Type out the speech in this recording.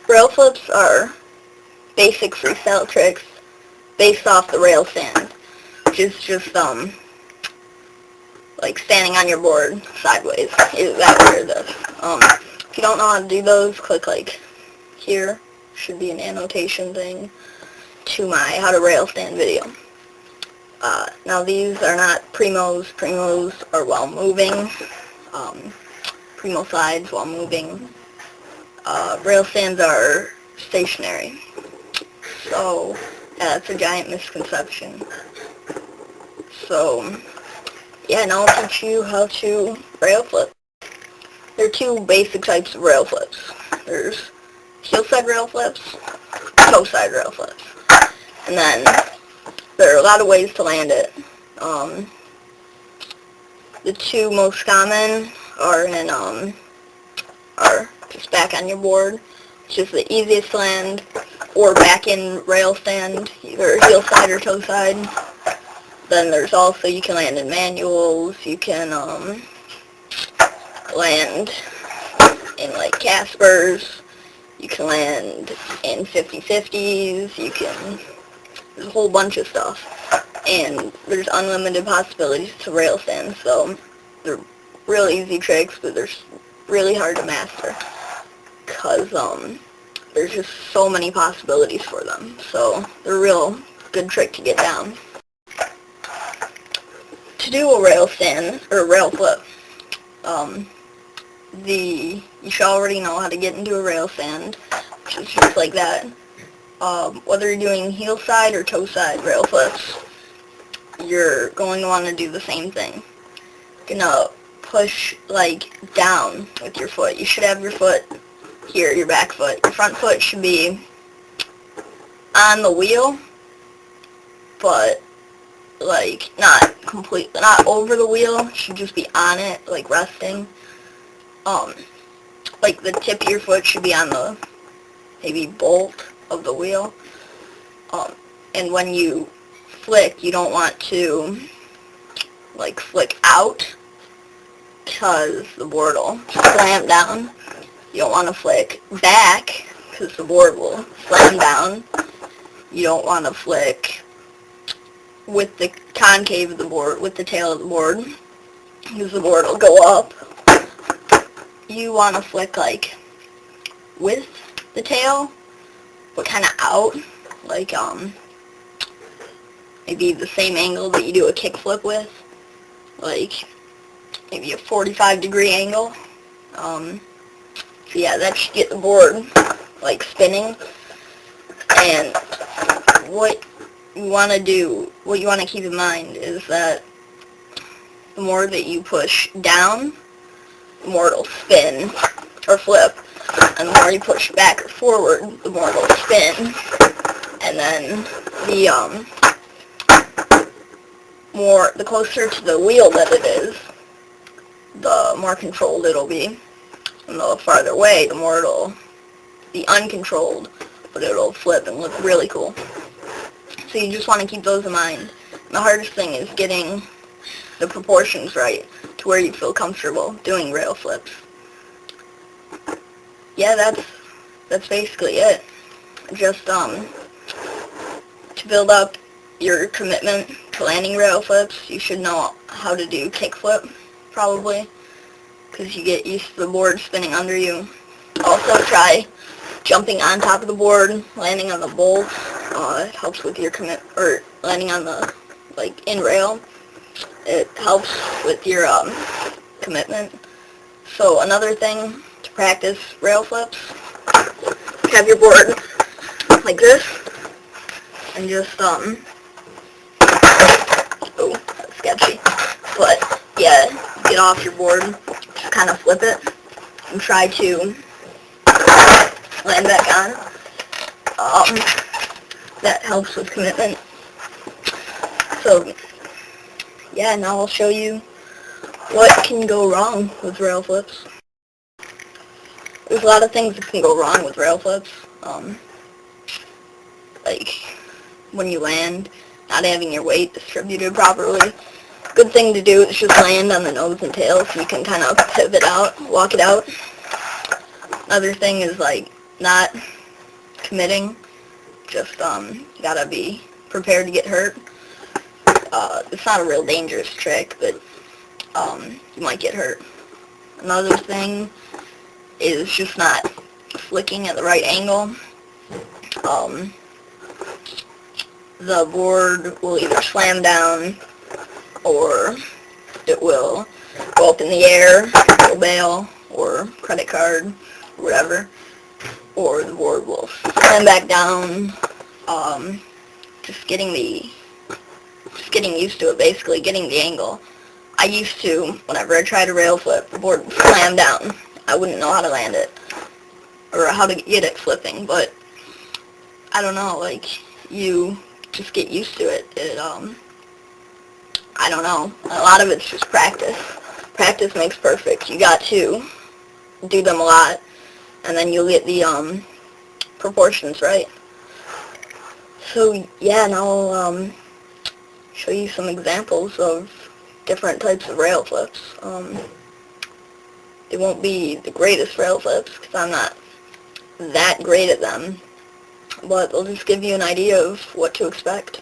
Rail flips are basic freestyle tricks based off the rail stand, which is just like standing on your board sideways. That's where this. If you don't know how to do those, click like here. Should be an annotation thing to my how to rail stand video. Now these are not primos. Primos are while moving. Primo slides while moving. Rail stands are stationary. So yeah, that's a giant misconception. So yeah, now I'll teach you how to rail flip. There are two basic types of rail flips. There's heel side rail flips, toe side rail flips. And then there are a lot of ways to land it. The two most common are just back on your board, which is the easiest to land, or back in rail stand, either heel side or toe side. Then there's also, you can land in manuals, you can land in like Caspers, you can land in 50/50s, there's a whole bunch of stuff. And there's unlimited possibilities to rail stands, so they're real easy tricks, but they're really hard to master, because there's just so many possibilities for them. So they're a real good trick to get down. To do a rail stand, or a rail flip, you should already know how to get into a rail stand, which is just like that. Whether you're doing heel side or toe side rail flips, you're going to want to do the same thing. You're going to push like down with your foot. You should have your foot here, your back foot. Your front foot should be on the wheel, but like not completely, not over the wheel. It should just be on it, like resting. Like the tip of your foot should be on the maybe bolt of the wheel. And when you flick, you don't want to like flick out, because the board will slam down. You don't want to flick back, because the board will slam down. You don't want to flick with the concave of the board, with the tail of the board, because the board will go up. You want to flick like with the tail, but kind of out, like maybe the same angle that you do a kick flip with, like maybe a 45-degree angle. So yeah, that should get the board like spinning. And what you want to keep in mind is that the more that you push down, the more it'll spin or flip, and the more you push back or forward, the more it'll spin. And then the closer to the wheel that it is, the more controlled it'll be. And the farther away, the more it'll be uncontrolled, but it'll flip and look really cool. So you just want to keep those in mind. And the hardest thing is getting the proportions right to where you feel comfortable doing rail flips. Yeah, that's basically it. Just to build up your commitment to landing rail flips, you should know how to do kick flip, probably, because you get used to the board spinning under you. Also try jumping on top of the board, landing on the bolts. It helps with your or landing on the, like, in rail. It helps with your commitment. So another thing to practice rail flips, have your board like this, and just oh, that's sketchy, but yeah, get off your board, just kind of flip it, and try to land back on. That helps with commitment. So yeah, now I'll show you what can go wrong with rail flips. There's a lot of things that can go wrong with rail flips. Like when you land, not having your weight distributed properly. Good thing to do is just land on the nose and tail so you can kind of pivot out, walk it out. Another thing is like not committing. Just, you gotta be prepared to get hurt. It's not a real dangerous trick, but, you might get hurt. Another thing is just not flicking at the right angle. The board will either slam down, or it will go up in the air, go bail, or credit card, or whatever, or the board will slam back down. Just getting used to it, basically, getting the angle. I used to, whenever I tried to rail flip, the board would slam down. I wouldn't know how to land it, or how to get it flipping, but I don't know, like, you just get used to it. I don't know, a lot of it's just practice. Practice makes perfect. You got to do them a lot, and then you'll get the proportions right. So yeah, now I'll show you some examples of different types of rail flips. They won't be the greatest rail flips, because I'm not that great at them, but they'll just give you an idea of what to expect.